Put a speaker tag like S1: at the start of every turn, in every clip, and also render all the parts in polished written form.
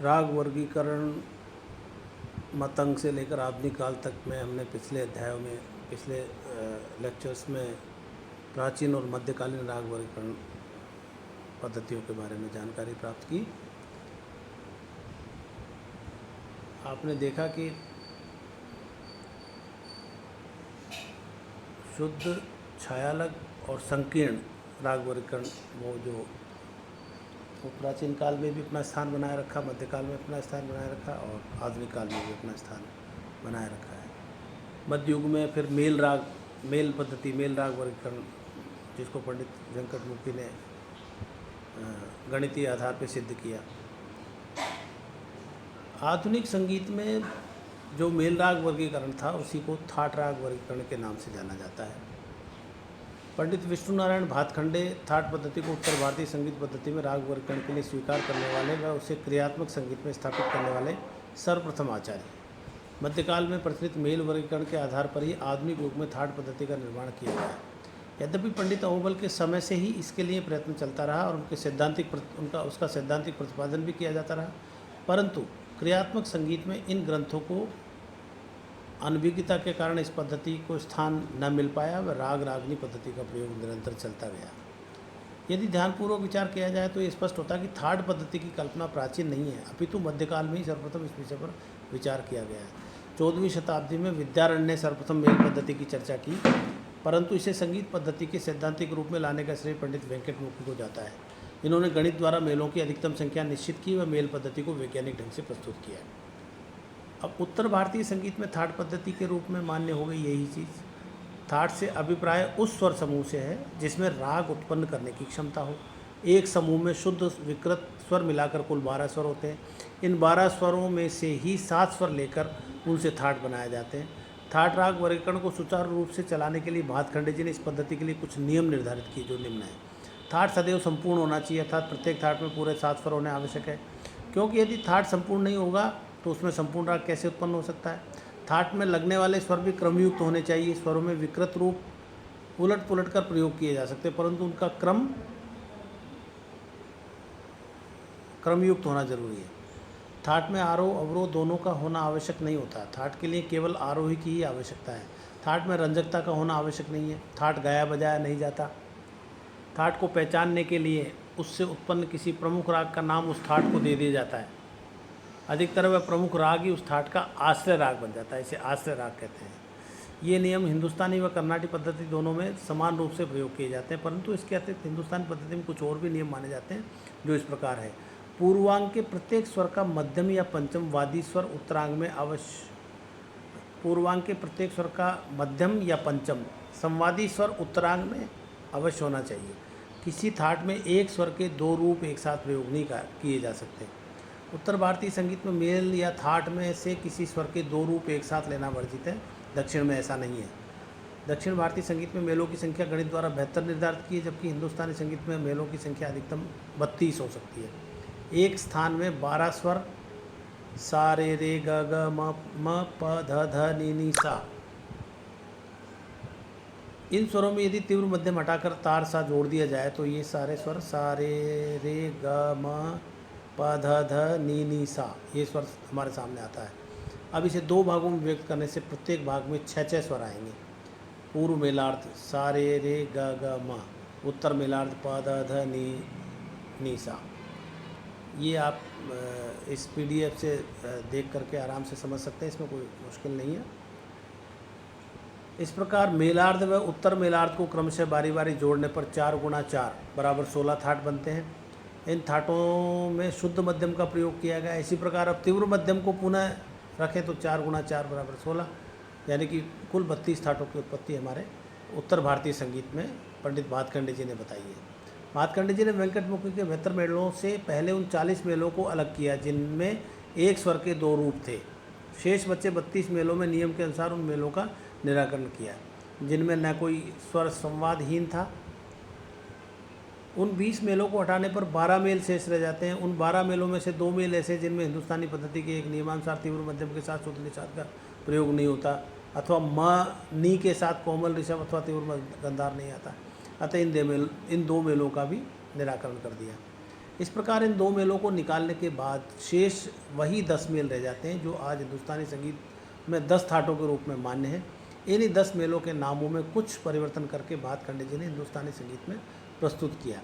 S1: राग वर्गीकरण मतंग से लेकर आधुनिक काल तक में हमने पिछले अध्यायों में, पिछले लेक्चर्स में प्राचीन और मध्यकालीन राग वर्गीकरण पद्धतियों के बारे में जानकारी प्राप्त की। आपने देखा कि शुद्ध, छायालग और संकीर्ण राग वर्गीकरण वो प्राचीन काल में भी अपना स्थान बनाए रखा, मध्यकाल में अपना स्थान बनाए रखा और आधुनिक काल में भी अपना स्थान बनाए रखा है। मध्य युग में फिर मेल राग वर्गीकरण, जिसको पंडित वेंकटमुखी ने गणितीय आधार पर सिद्ध किया। आधुनिक संगीत में जो मेल राग वर्गीकरण था उसी को थाट राग वर्गीकरण के नाम से जाना जाता है। पंडित विष्णु नारायण भातखंडे थाट पद्धति को उत्तर भारतीय संगीत पद्धति में राग वर्गीकरण के लिए स्वीकार करने वाले व उसे क्रियात्मक संगीत में स्थापित करने वाले सर्वप्रथम आचार्य। मध्यकाल में प्रचलित मेल वर्गीकरण के आधार पर ही आधुनिक युग में थाट पद्धति का निर्माण किया गया। यद्यपि पंडित अहोबल के समय से ही इसके लिए प्रयत्न चलता रहा और उसका सैद्धांतिक प्रतिपादन भी किया जाता रहा, परंतु क्रियात्मक संगीत में इन ग्रंथों को अनभिज्ञता के कारण इस पद्धति को स्थान न मिल पाया व राग रागनी पद्धति का प्रयोग निरंतर चलता गया। यदि ध्यानपूर्वक विचार किया जाए तो ये स्पष्ट होता है कि थाट पद्धति की कल्पना प्राचीन नहीं है, अपितु मध्यकाल में ही सर्वप्रथम इस विषय पर विचार किया गया है। 14वीं शताब्दी में विद्यारण्य ने सर्वप्रथम मेल पद्धति की चर्चा की, परंतु इसे संगीत पद्धति के सैद्धांतिक रूप में लाने का श्रेय पंडित वेंकटमुखी को जाता है। इन्होंने गणित द्वारा मेलों की अधिकतम संख्या निश्चित की व मेल पद्धति को वैज्ञानिक ढंग से प्रस्तुत किया। अब उत्तर भारतीय संगीत में थाट पद्धति के रूप में मान्य हो गई यही चीज़। थाट से अभिप्राय उस स्वर समूह से है जिसमें राग उत्पन्न करने की क्षमता हो। एक समूह में शुद्ध विकृत स्वर मिलाकर कुल 12 स्वर होते हैं। इन 12 स्वरों में से ही 7 स्वर लेकर उनसे थाट बनाए जाते हैं। थाट राग वर्गीकरण को सुचारू रूप से चलाने के लिए भातखंडे जी ने इस पद्धति के लिए कुछ नियम निर्धारित किए, जो निम्न है। थाट सदैव संपूर्ण होना चाहिए, अर्थात प्रत्येक थाट में पूरे 7 स्वर होने आवश्यक है, क्योंकि यदि थाट संपूर्ण नहीं होगा तो उसमें संपूर्ण राग कैसे उत्पन्न हो सकता है। थाट में लगने वाले स्वर भी क्रमयुक्त होने चाहिए। स्वरों में विकृत रूप उलट पुलट कर प्रयोग किए जा सकते हैं, परंतु उनका क्रमयुक्त होना जरूरी है। थाट में आरोह अवरोह दोनों का होना आवश्यक नहीं होता। थाट के लिए केवल आरोही की ही आवश्यकता है। थाट में रंजकता का होना आवश्यक नहीं है। थाट गाया बजाया नहीं जाता। थाट को पहचानने के लिए उससे उत्पन्न किसी प्रमुख राग का नाम उस थाट को दे दिया जाता है। अधिकतर वह प्रमुख राग ही उस थाट का आश्रय राग बन जाता है। इसे आश्रय राग कहते हैं। ये नियम हिंदुस्तानी व कर्नाटक पद्धति दोनों में समान रूप से प्रयोग किए जाते हैं, परंतु इसके अतिरिक्त हिंदुस्तानी पद्धति में कुछ और भी नियम माने जाते हैं, जो इस प्रकार है। पूर्वांग के प्रत्येक स्वर का मध्यम या पंचम वादी स्वर उत्तरांग में पूर्वांग के प्रत्येक स्वर का मध्यम या पंचम संवादी स्वर उत्तरांग में अवश्य होना चाहिए। किसी थाट में एक स्वर के 2 रूप एक साथ प्रयोग नहीं किए जा सकते। उत्तर भारतीय संगीत में मेल या थाट में से किसी स्वर के 2 रूप एक साथ लेना वर्जित है। दक्षिण में ऐसा नहीं है। दक्षिण भारतीय संगीत में मेलों की संख्या गणित द्वारा बेहतर निर्धारित की है, जबकि हिंदुस्तानी संगीत में मेलों की संख्या अधिकतम 32 हो सकती है। एक स्थान में 12 स्वर सा रे रे ग ग म प ध ध नि नी सा। इन स्वरों में यदि तीव्र मध्यम हटाकर तार सा जोड़ दिया जाए तो ये सारे स्वर सा रे रे ग म प ध ध नी नी सा, ये स्वर हमारे सामने आता है। अब इसे 2 भागों में व्यक्त करने से प्रत्येक भाग में 6 स्वर आएंगे। पूर्व मेलार्ध सा रे रे ग ग म, उत्तर मेलार्ध प ध ध नी सा। ये आप इस PDF से देख करके आराम से समझ सकते हैं, इसमें कोई मुश्किल नहीं है। इस प्रकार मेलार्ध व उत्तर मेलार्ध को क्रमशः बारी बारी जोड़ने पर 4 × 4 बराबर 16 थाट बनते हैं। इन थाटों में शुद्ध मध्यम का प्रयोग किया गया। इसी प्रकार अब तीव्र मध्यम को पुनः रखें तो 4 × 4 बराबर 16, यानी कि कुल 32 थाटों की उत्पत्ति हमारे उत्तर भारतीय संगीत में पंडित भातखंडे जी ने बताई है। भातखंडे जी ने वेंकटमुखी के 72 मेलों से पहले उन 40 मेलों को अलग किया जिनमें एक स्वर के 2 रूप थे। शेष बचे 32 मेलों में नियम के अनुसार उन मेलों का निराकरण किया जिनमें न कोई स्वर संवादहीन था। उन 20 मेलों को हटाने पर 12 मेल शेष रह जाते हैं। उन 12 मेलों में से 2 मेल ऐसे जिनमें हिंदुस्तानी पद्धति के एक नियमानुसार तीव्र मध्यम के साथ शुद्ध निषाद का प्रयोग नहीं होता, अथवा म नी के साथ कोमल ऋषभ अथवा तीव्र गंधार नहीं आता। अतः इन 2 मेलों का भी निराकरण कर दिया। इस प्रकार इन 2 मेलों को निकालने के बाद शेष वही 10 मेल रह जाते हैं जो आज हिंदुस्तानी संगीत में 10 थाटों के रूप में मान्य हैं। इन्हीं 10 मेलों के नामों में कुछ परिवर्तन करके भातखंडे जी ने हिंदुस्तानी संगीत में प्रस्तुत किया।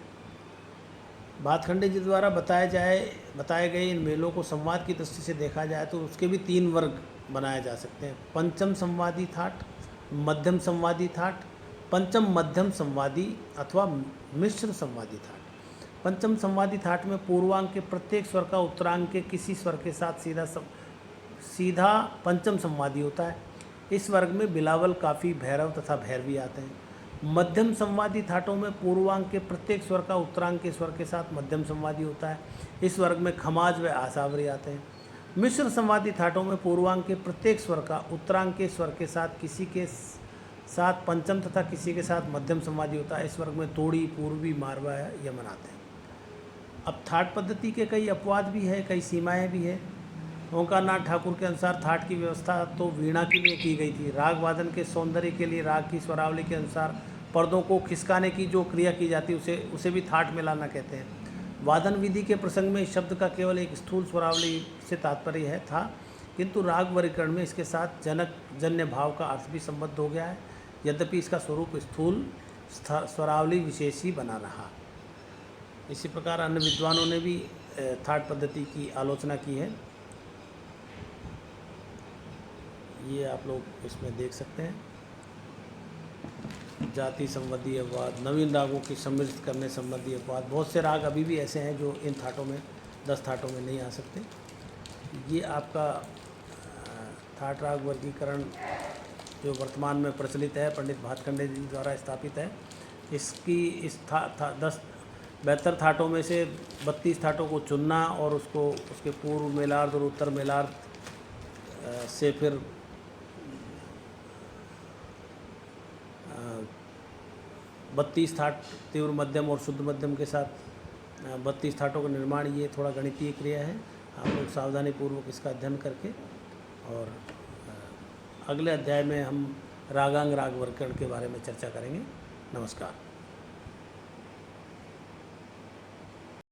S1: भातखंडे जी द्वारा बताए गए इन मेलों को संवाद की दृष्टि से देखा जाए तो उसके भी 3 वर्ग बनाए जा सकते हैं। पंचम संवादी थाट, मध्यम संवादी थाट, पंचम मध्यम संवादी अथवा मिश्र संवादी थाट। पंचम संवादी थाट में पूर्वांग के प्रत्येक स्वर का उत्तरांग के किसी स्वर के साथ सीधा पंचम संवादी होता है। इस वर्ग में बिलावल, काफ़ी, भैरव तथा भैरवी आते हैं। मध्यम संवादी थाटों में पूर्वांग के प्रत्येक स्वर का उत्तरांग के स्वर के साथ मध्यम संवादी होता है। इस वर्ग में खमाज व आसावरी आते हैं। मिश्र संवादी थाटों में पूर्वांग के प्रत्येक स्वर का उत्तरांग के स्वर के साथ किसी के साथ पंचम तथा किसी के साथ मध्यम संवादी होता है। इस वर्ग में तोड़ी, पूर्वी, मारवा, यमन आते हैं। अब थाट पद्धति के कई अपवाद भी है, कई सीमाएं भी है। ओंकारनाथ ठाकुर के अनुसार थाट की व्यवस्था तो वीणा के लिए की गई थी। राग वादन के सौंदर्य के लिए राग की स्वरावली के अनुसार पर्दों को खिसकाने की जो क्रिया की जाती है उसे भी थाट मिलाना कहते हैं। वादन विधि के प्रसंग में इस शब्द का केवल एक स्थूल स्वरावली से तात्पर्य था, किंतु राग वर्गीकरण में इसके साथ जनक जन्य भाव का अर्थ भी संबद्ध हो गया है। यद्यपि इसका स्वरूप स्थूल स्वरावली विशेष ही बना रहा। इसी प्रकार अन्य विद्वानों ने भी थाट पद्धति की आलोचना की है। ये आप लोग इसमें देख सकते हैं। जाति संबंधी अपवाद, नवीन रागों की समृद्ध करने संबंधी अपवाद। बहुत से राग अभी भी ऐसे हैं जो इन थाटों में 10 थाटों में नहीं आ सकते। ये आपका थाट राग वर्गीकरण जो वर्तमान में प्रचलित है, पंडित भातखंडे जी द्वारा स्थापित है। इसकी इस 72 थाटों में से 32 थाटों को चुनना और उसको उसके पूर्व मेलार्ध और उत्तर मेलार्ध से फिर 32 थाट तीव्र मध्यम और शुद्ध मध्यम के साथ 32 थाटों का निर्माण, ये थोड़ा गणितीय क्रिया है। आप लोग सावधानी पूर्वक इसका अध्ययन करके, और अगले अध्याय में हम रागांग राग वर्गीकरण के बारे में चर्चा करेंगे। नमस्कार।